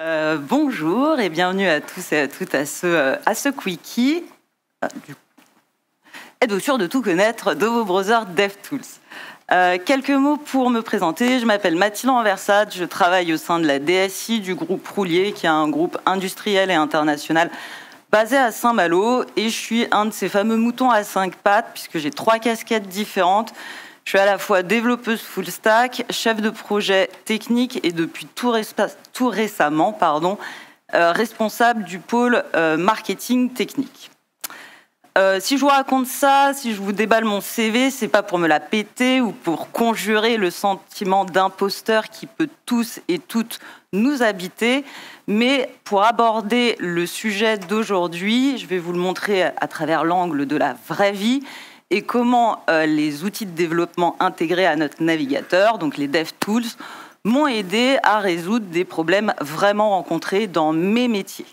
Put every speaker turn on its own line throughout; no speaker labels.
Bonjour et bienvenue à tous et à toutes à ce Quickie. Êtes-vous sûr de tout connaître de vos browsers DevTools? Quelques mots pour me présenter. Je m'appelle Mathilde Anversat, je travaille au sein de la DSI du groupe Roulier, qui est un groupe industriel et international basé à Saint-Malo, et je suis un de ces fameux moutons à 5 pattes, puisque j'ai 3 casquettes différentes. Je suis à la fois développeuse full stack, chef de projet technique et depuis tout récemment, responsable du pôle marketing technique. Si je vous raconte ça, si je vous déballe mon CV, c'est pas pour me la péter ou pour conjurer le sentiment d'imposteur qui peut tous et toutes nous habiter, mais pour aborder le sujet d'aujourd'hui, je vais vous le montrer à travers l'angle de la vraie vie et comment les outils de développement intégrés à notre navigateur, donc les DevTools, m'ont aidé à résoudre des problèmes vraiment rencontrés dans mes métiers.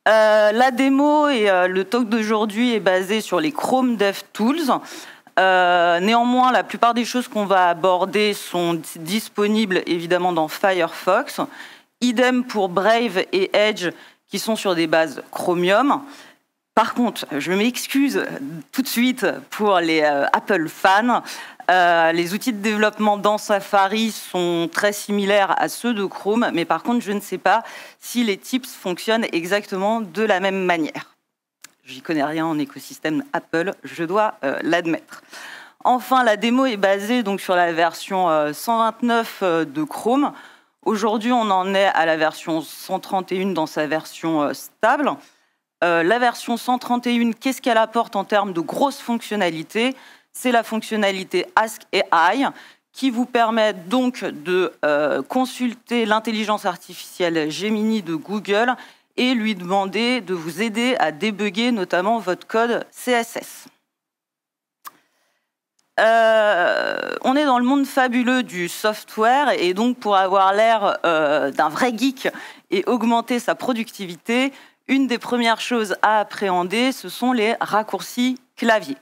La démo et le talk d'aujourd'hui est basé sur les Chrome DevTools. Néanmoins, la plupart des choses qu'on va aborder sont disponibles évidemment dans Firefox. Idem pour Brave et Edge qui sont sur des bases Chromium. Par contre, je m'excuse tout de suite pour les Apple fans. Les outils de développement dans Safari sont très similaires à ceux de Chrome, mais par contre, je ne sais pas si les tips fonctionnent exactement de la même manière. J'y connais rien en écosystème Apple, je dois l'admettre. Enfin, la démo est basée donc sur la version 129 de Chrome. Aujourd'hui, on en est à la version 131 dans sa version stable. La version 131, qu'est-ce qu'elle apporte en termes de grosses fonctionnalités? C'est la fonctionnalité Ask AI qui vous permet donc de consulter l'intelligence artificielle Gemini de Google et lui demander de vous aider à débugger notamment votre code CSS. On est dans le monde fabuleux du software et donc pour avoir l'air d'un vrai geek et augmenter sa productivité, une des premières choses à appréhender, ce sont les raccourcis clavier.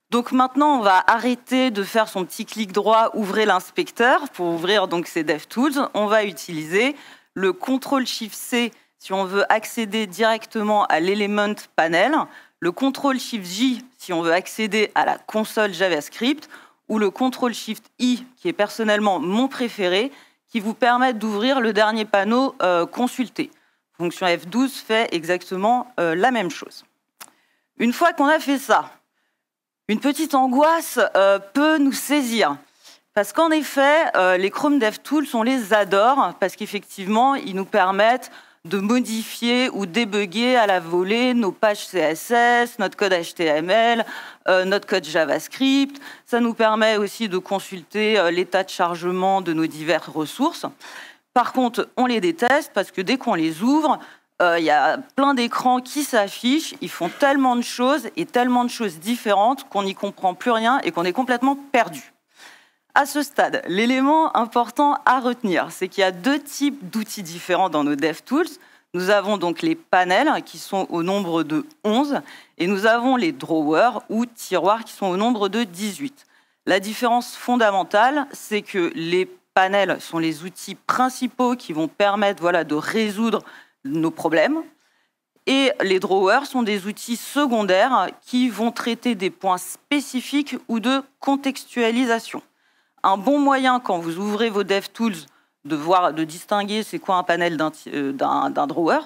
Donc maintenant, on va arrêter de faire son petit clic droit, ouvrir l'inspecteur pour ouvrir donc ces DevTools. On va utiliser le CTRL-SHIFT-C si on veut accéder directement à l'Element Panel, le CTRL-SHIFT-J si on veut accéder à la console JavaScript, ou le CTRL-SHIFT-I qui est personnellement mon préféré, qui vous permet d'ouvrir le dernier panneau consulté. Fonction F12 fait exactement la même chose. Une fois qu'on a fait ça, une petite angoisse peut nous saisir. Parce qu'en effet, les Chrome DevTools, on les adore parce qu'effectivement, ils nous permettent de modifier ou débugger à la volée nos pages CSS, notre code HTML, notre code JavaScript. Ça nous permet aussi de consulter l'état de chargement de nos diverses ressources. Par contre, on les déteste parce que dès qu'on les ouvre, il y a plein d'écrans qui s'affichent, ils font tellement de choses et tellement de choses différentes qu'on n'y comprend plus rien et qu'on est complètement perdu. À ce stade, l'élément important à retenir, c'est qu'il y a 2 types d'outils différents dans nos DevTools. Nous avons donc les panels qui sont au nombre de 11 et nous avons les drawers ou tiroirs qui sont au nombre de 18. La différence fondamentale, c'est que les panels sont les outils principaux qui vont permettre de résoudre nos problèmes. Et les drawers sont des outils secondaires qui vont traiter des points spécifiques ou de contextualisation. Un bon moyen, quand vous ouvrez vos DevTools, de distinguer c'est quoi un panel d'un drawer,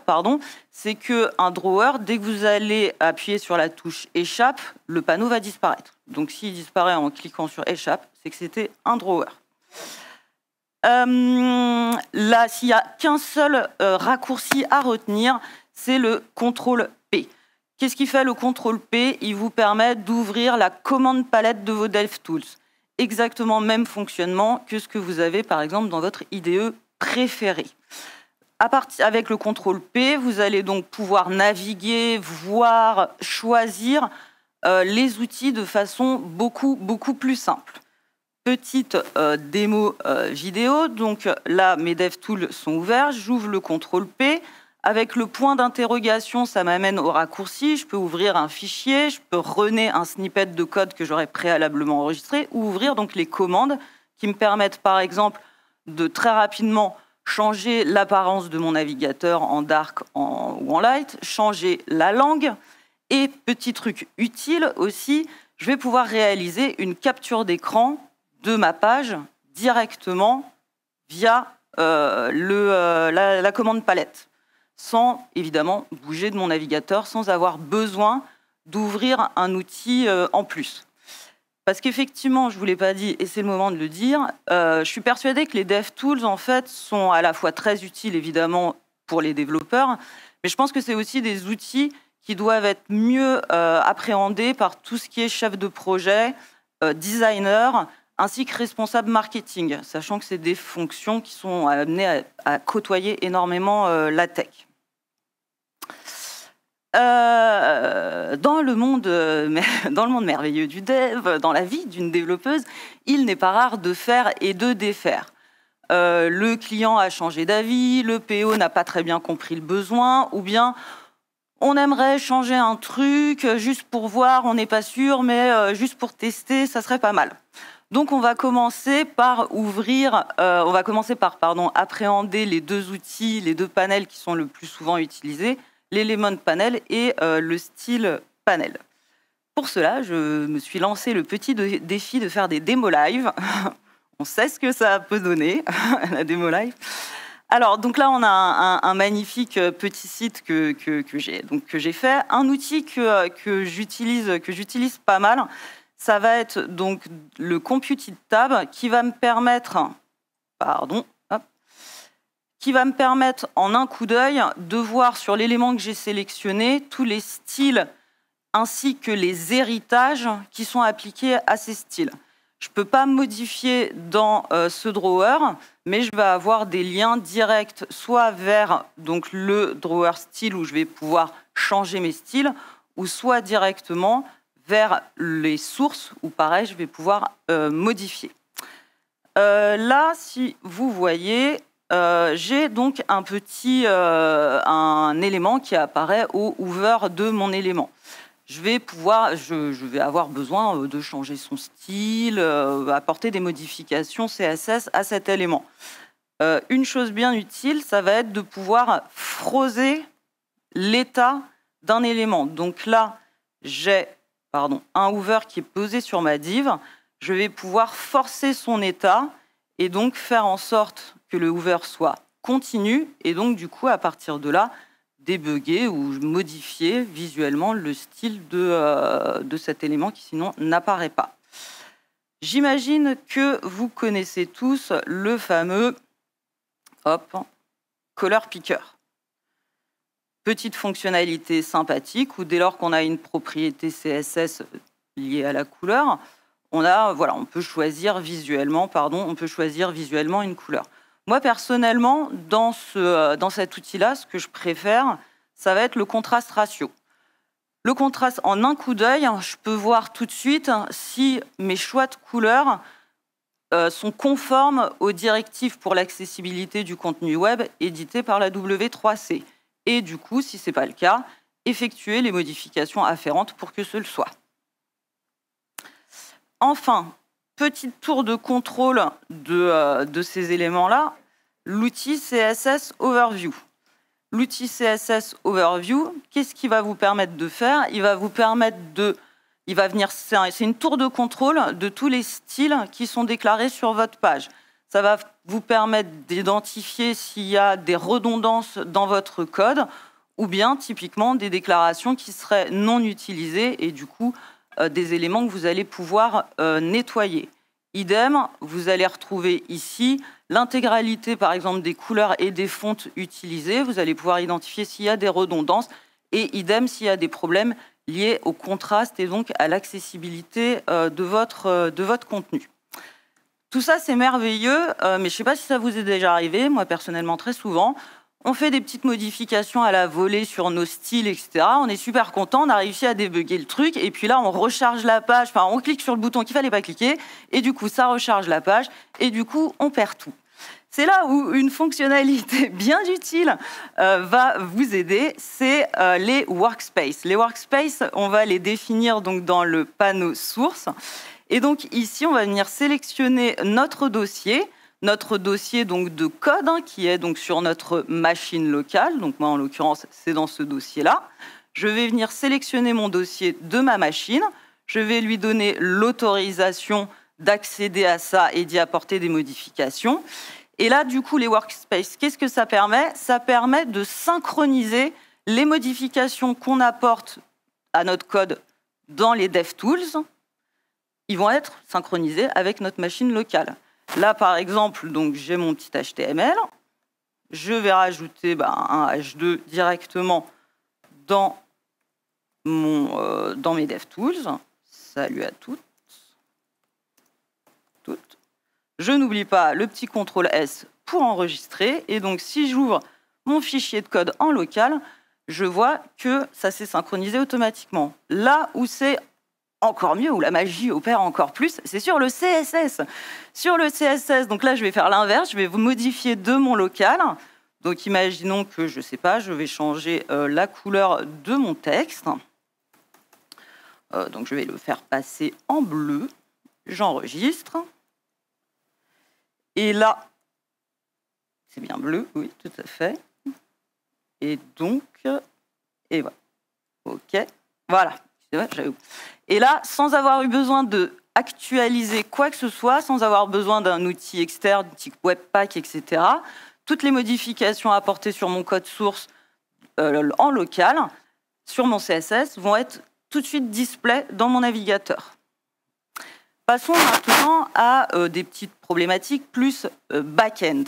c'est qu'un drawer, dès que vous allez appuyer sur la touche échappe, le panneau va disparaître. Donc s'il disparaît en cliquant sur échappe, c'est que c'était un drawer. Là, s'il n'y a qu'un seul raccourci à retenir, c'est le CTRL-P. Qu'est-ce qui fait le CTRL-P? Il vous permet d'ouvrir la commande palette de vos DevTools. Exactement même fonctionnement que ce que vous avez, par exemple, dans votre IDE préféré. Avec le CTRL-P, vous allez donc pouvoir naviguer, voir, choisir les outils de façon beaucoup plus simple. Petite démo vidéo, donc là mes DevTools sont ouverts, j'ouvre le CTRL-P, avec le point d'interrogation ça m'amène au raccourci, je peux ouvrir un fichier, je peux runner un snippet de code que j'aurais préalablement enregistré, ou ouvrir donc les commandes qui me permettent par exemple de très rapidement changer l'apparence de mon navigateur en dark ou en light, changer la langue. Et petit truc utile aussi, je vais pouvoir réaliser une capture d'écran de ma page directement via la commande palette, sans évidemment bouger de mon navigateur, sans avoir besoin d'ouvrir un outil en plus. Parce qu'effectivement, je ne vous l'ai pas dit, et c'est le moment de le dire, je suis persuadée que les DevTools, en fait, sont à la fois très utiles, évidemment, pour les développeurs, mais je pense que c'est aussi des outils qui doivent être mieux appréhendés par tout ce qui est chef de projet, designer, ainsi que responsable marketing, sachant que c'est des fonctions qui sont amenées à côtoyer énormément la tech. Dans le monde merveilleux du dev, dans la vie d'une développeuse, il n'est pas rare de faire et de défaire. Le client a changé d'avis, le PO n'a pas très bien compris le besoin, ou bien on aimerait changer un truc juste pour voir, on n'est pas sûr, mais juste pour tester, ça serait pas mal. Donc on va commencer par appréhender les deux outils, les deux panels qui sont le plus souvent utilisés, l'Element Panel et le Style Panel. Pour cela, je me suis lancé le petit défi de faire des démos live. On sait ce que ça peut donner, la démo live. Alors, donc là, on a un magnifique petit site que j'ai fait. Un outil que j'utilise pas mal, ça va être donc le Computed Tab qui va me permettre, en un coup d'œil de voir sur l'élément que j'ai sélectionné tous les styles ainsi que les héritages qui sont appliqués à ces styles. Je ne peux pas modifier dans ce drawer, mais je vais avoir des liens directs soit vers donc, le drawer style où je vais pouvoir changer mes styles, ou soit directement vers les sources où pareil, je vais pouvoir modifier. Là, si vous voyez, j'ai donc un élément qui apparaît au hover de mon élément. Je vais avoir besoin de changer son style, apporter des modifications CSS à cet élément. Une chose bien utile, ça va être de pouvoir frozer l'état d'un élément. Donc là, j'ai un hover qui est posé sur ma div. Je vais pouvoir forcer son état et donc faire en sorte que le hover soit continu et donc du coup, à partir de là, débugger ou modifier visuellement le style de cet élément qui sinon n'apparaît pas. J'imagine que vous connaissez tous le fameux color picker. Petite fonctionnalité sympathique où dès lors qu'on a une propriété CSS liée à la couleur, on peut choisir visuellement une couleur. Moi, personnellement, dans cet outil-là, ce que je préfère, ça va être le contraste ratio. Le contraste, en un coup d'œil, je peux voir tout de suite si mes choix de couleurs sont conformes aux directives pour l'accessibilité du contenu web édité par la W3C. Et du coup, si ce n'est pas le cas, effectuer les modifications afférentes pour que ce le soit. Enfin, petit tour de contrôle de ces éléments-là, l'outil CSS Overview. L'outil CSS Overview, qu'est-ce qu'il va vous permettre de faire? C'est une tour de contrôle de tous les styles qui sont déclarés sur votre page. Ça va vous permettre d'identifier s'il y a des redondances dans votre code ou bien typiquement des déclarations qui seraient non utilisées et du coup des éléments que vous allez pouvoir nettoyer. Idem, vous allez retrouver ici l'intégralité par exemple des couleurs et des fontes utilisées. Vous allez pouvoir identifier s'il y a des redondances et idem s'il y a des problèmes liés au contraste et donc à l'accessibilité de votre contenu. Tout ça, c'est merveilleux, mais je ne sais pas si ça vous est déjà arrivé, moi personnellement très souvent. On fait des petites modifications à la volée sur nos styles, etc. On est super content, on a réussi à débugger le truc, et puis là, on recharge la page, enfin, on clique sur le bouton qu'il ne fallait pas cliquer, et du coup, ça recharge la page, et du coup, on perd tout. C'est là où une fonctionnalité bien utile va vous aider, c'est les workspaces. Les workspaces, on va les définir donc dans le panneau source. Et donc ici, on va venir sélectionner notre dossier. notre dossier donc, de code qui est donc sur notre machine locale. Donc moi, en l'occurrence, c'est dans ce dossier-là. Je vais venir sélectionner mon dossier de ma machine. Je vais lui donner l'autorisation d'accéder à ça et d'y apporter des modifications. Et là, du coup, les workspaces, qu'est-ce que ça permet? Ça permet de synchroniser les modifications qu'on apporte à notre code dans les DevTools. Ils vont être synchronisés avec notre machine locale. Là, par exemple, donc j'ai mon petit HTML. Je vais rajouter un H2 directement dans mes DevTools. Salut à toutes. Je n'oublie pas le petit CTRL S pour enregistrer. Et donc, si j'ouvre mon fichier de code en local, je vois que ça s'est synchronisé automatiquement. Là où c'est encore mieux, où la magie opère encore plus, c'est sur le CSS. Sur le CSS, donc là, je vais faire l'inverse. Je vais vous modifier de mon local. Donc, imaginons que, je ne sais pas, je vais changer la couleur de mon texte. Donc, je vais le faire passer en bleu. J'enregistre. Et là, c'est bien bleu, oui, tout à fait. Et donc, et voilà. OK, voilà. Et là, sans avoir eu besoin d'actualiser quoi que ce soit, sans avoir besoin d'un outil externe, type Webpack, etc., toutes les modifications apportées sur mon code source en local, sur mon CSS, vont être tout de suite display dans mon navigateur. Passons maintenant à des petites problématiques plus back-end.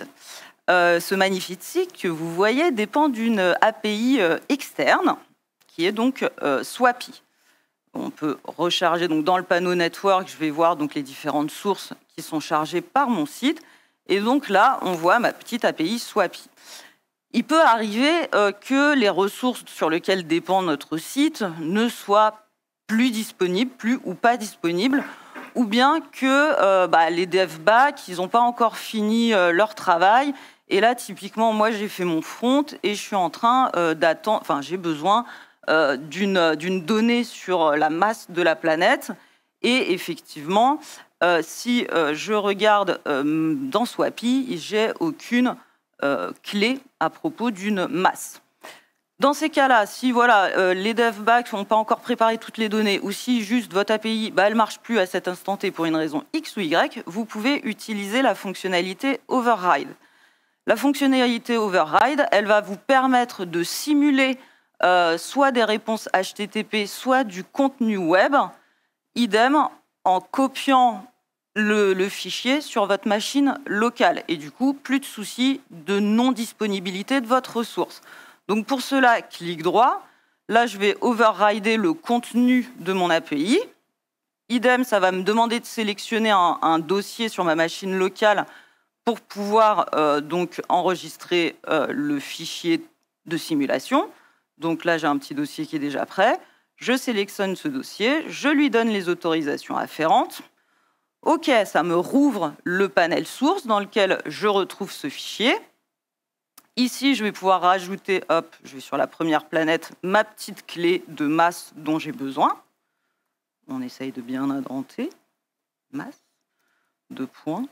Ce magnifique site que vous voyez dépend d'une API externe qui est donc Swappy. On peut recharger donc dans le panneau Network, je vais voir donc les différentes sources qui sont chargées par mon site. Et donc là, on voit ma petite API Swappy. Il peut arriver que les ressources sur lesquelles dépend notre site ne soient plus disponibles, plus ou pas disponibles, ou bien que les devs back, ils n'ont pas encore fini leur travail. Et là, typiquement, moi, j'ai fait mon front et je suis en train d'attendre, enfin, j'ai besoin d'une donnée sur la masse de la planète. Et effectivement, si je regarde dans Swappy, j'ai aucune clé à propos d'une masse. Dans ces cas-là, si les devs back n'ont pas encore préparé toutes les données, ou si juste votre API elle ne marche plus à cet instant T pour une raison X ou Y, vous pouvez utiliser la fonctionnalité Override. La fonctionnalité Override, elle va vous permettre de simuler soit des réponses HTTP, soit du contenu web, idem en copiant le fichier sur votre machine locale. Et du coup, plus de soucis de non-disponibilité de votre ressource. Donc pour cela, clic droit. Là, je vais overrider le contenu de mon API. Idem, ça va me demander de sélectionner un dossier sur ma machine locale pour pouvoir donc enregistrer le fichier de simulation. Donc là, j'ai un petit dossier qui est déjà prêt. Je sélectionne ce dossier, je lui donne les autorisations afférentes. OK, ça me rouvre le panel source dans lequel je retrouve ce fichier. Ici, je vais pouvoir rajouter, hop, je vais sur la première planète, ma petite clé de masse dont j'ai besoin. On essaye de bien indenter. Masse, 2 points.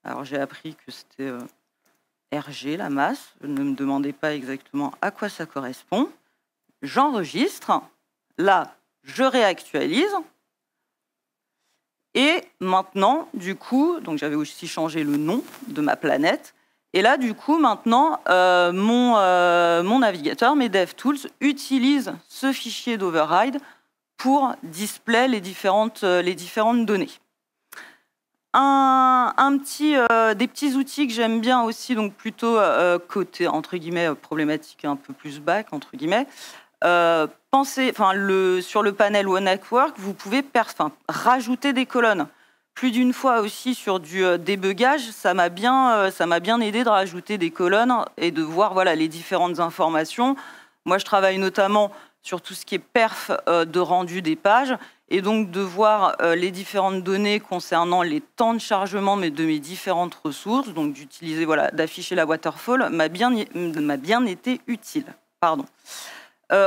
Alors, j'ai appris que c'était RG, la masse. Ne me demandez pas exactement à quoi ça correspond. J'enregistre. Là, je réactualise. Et maintenant, du coup, donc j'avais aussi changé le nom de ma planète. Et là, du coup, maintenant, mon navigateur, mes DevTools, utilisent ce fichier d'override pour display les différentes données. Des petits outils que j'aime bien aussi, donc plutôt côté, entre guillemets, problématique un peu plus back, entre guillemets. Sur le panel One Network, vous pouvez rajouter des colonnes. Plus d'une fois aussi sur du débugage, ça m'a bien aidé de rajouter des colonnes et de voir les différentes informations. Moi, je travaille notamment sur tout ce qui est perf de rendu des pages et donc de voir les différentes données concernant les temps de chargement de mes différentes ressources, donc d'utiliser, d'afficher la waterfall m'a bien été utile. Pardon.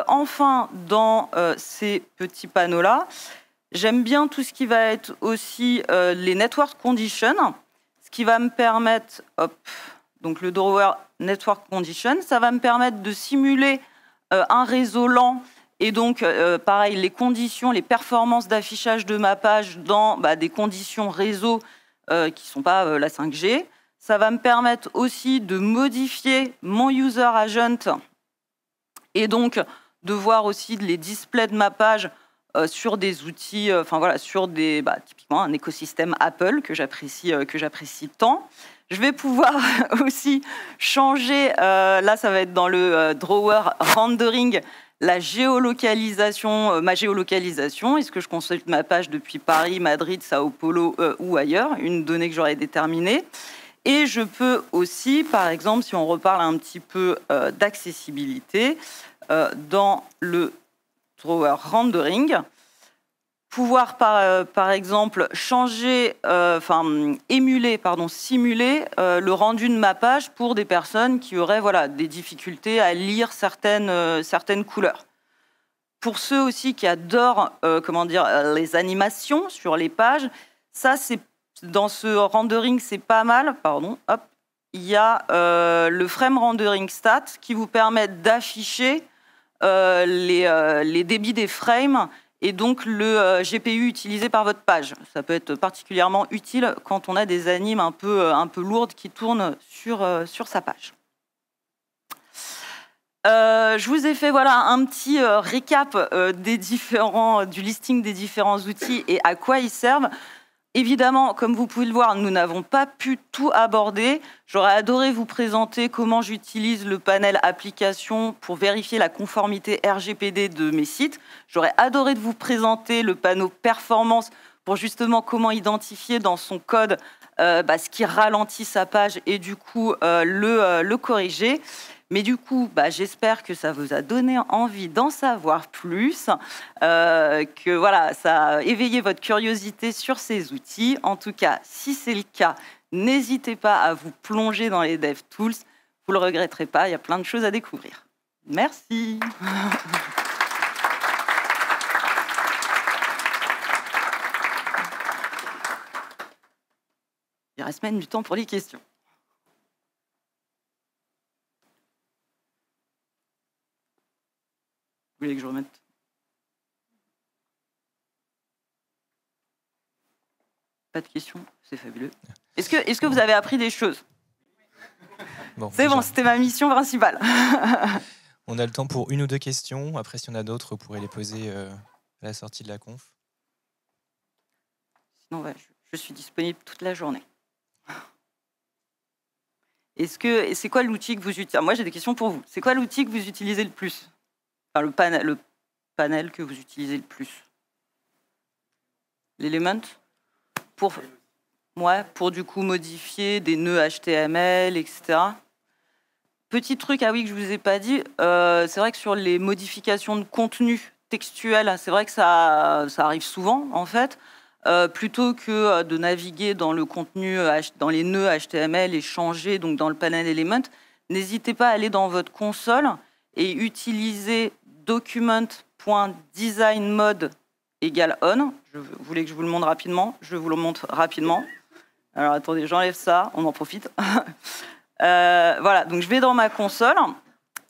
Enfin, dans ces petits panneaux-là, j'aime bien tout ce qui va être aussi les network conditions. ce qui va me permettre, hop, donc le Drawer Network Condition, ça va me permettre de simuler un réseau lent et donc, pareil, les conditions, les performances d'affichage de ma page dans des conditions réseau qui ne sont pas la 5G. Ça va me permettre aussi de modifier mon user agent et donc de voir aussi les displays de ma page sur des outils, sur des, typiquement un écosystème Apple que j'apprécie tant. Je vais pouvoir aussi changer, là ça va être dans le Drawer Rendering, la géolocalisation, ma géolocalisation. Est-ce que je consulte ma page depuis Paris, Madrid, Sao Paulo ou ailleurs, une donnée que j'aurais déterminée. Et je peux aussi, par exemple, si on reparle un petit peu d'accessibilité, dans le Drawer Rendering, pouvoir par exemple changer, simuler le rendu de ma page pour des personnes qui auraient des difficultés à lire certaines couleurs. Pour ceux aussi qui adorent les animations sur les pages, ça c'est dans ce rendering c'est pas mal. Hop, il y a le frame rendering stat qui vous permet d'afficher les débits des frames et donc le GPU utilisé par votre page. Ça peut être particulièrement utile quand on a des animes un peu lourdes qui tournent sur sa page. Je vous ai fait un petit récap du listing des différents outils et à quoi ils servent. Évidemment, comme vous pouvez le voir, nous n'avons pas pu tout aborder. J'aurais adoré vous présenter comment j'utilise le panel application pour vérifier la conformité RGPD de mes sites. J'aurais adoré de vous présenter le panneau performance pour justement comment identifier dans son code ce qui ralentit sa page et du coup le corriger. Mais du coup, j'espère que ça vous a donné envie d'en savoir plus, que ça a éveillé votre curiosité sur ces outils. En tout cas, si c'est le cas, n'hésitez pas à vous plonger dans les DevTools. Vous ne le regretterez pas, il y a plein de choses à découvrir. Merci. Il reste même du temps pour les questions. Vous voulez que je remette? Pas de questions, c'est fabuleux. Est-ce que vous avez appris des choses? C'est bon, c'était ma mission principale.
On a le temps pour une ou deux questions. Après, si on a d'autres, vous pourrez les poser à la sortie de la conf.
Sinon, je suis disponible toute la journée. C'est quoi l'outil que vous utilisez? Moi, j'ai des questions pour vous. C'est quoi l'outil que vous utilisez le plus? Enfin, le panel que vous utilisez le plus? L'Element pour du coup modifier des nœuds HTML, etc. Petit truc, que je vous ai pas dit, c'est vrai que sur les modifications de contenu textuel, c'est vrai que ça arrive souvent en fait. Plutôt que de naviguer dans le contenu, dans les nœuds HTML et changer donc dans le panel Element, n'hésitez pas à aller dans votre console et utiliser document.designMode égale on. Vous voulez que je vous le montre rapidement? Je vous le montre rapidement. Alors attendez, j'enlève ça, on en profite. Donc je vais dans ma console.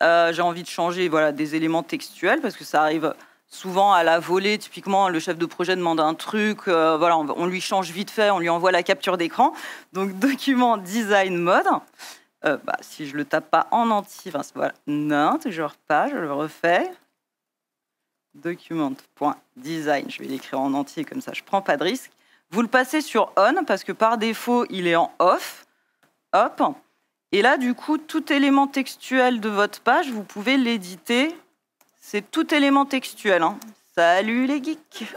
J'ai envie de changer des éléments textuels parce que ça arrive souvent à la volée. Typiquement, le chef de projet demande un truc, on lui change vite fait, on lui envoie la capture d'écran. Donc document design mode. Si je le tape pas en entier, non, toujours pas, je le refais. Document.design, je vais l'écrire en entier, comme ça je prends pas de risque. Vous le passez sur on, parce que par défaut, il est en off. Hop. Et là, du coup, tout élément textuel de votre page, vous pouvez l'éditer. C'est tout élément textuel. Salut les geeks.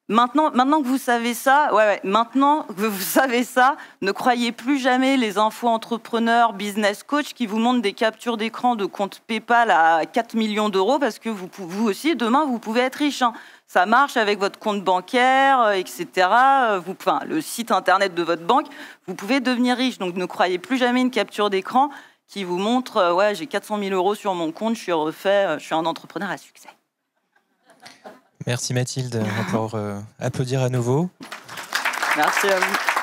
Maintenant que vous savez ça, maintenant que vous savez ça, ne croyez plus jamais les infos entrepreneurs, business coach qui vous montrent des captures d'écran de compte PayPal à 4 millions d'euros parce que vous aussi, demain, vous pouvez être riche. Ça marche avec votre compte bancaire, etc. Le site internet de votre banque, vous pouvez devenir riche. Donc ne croyez plus jamais une capture d'écran qui vous montre j'ai 400 000 euros sur mon compte, je suis refait, je suis un entrepreneur à succès.
Merci Mathilde. On va pouvoir applaudir à nouveau.
Merci à vous.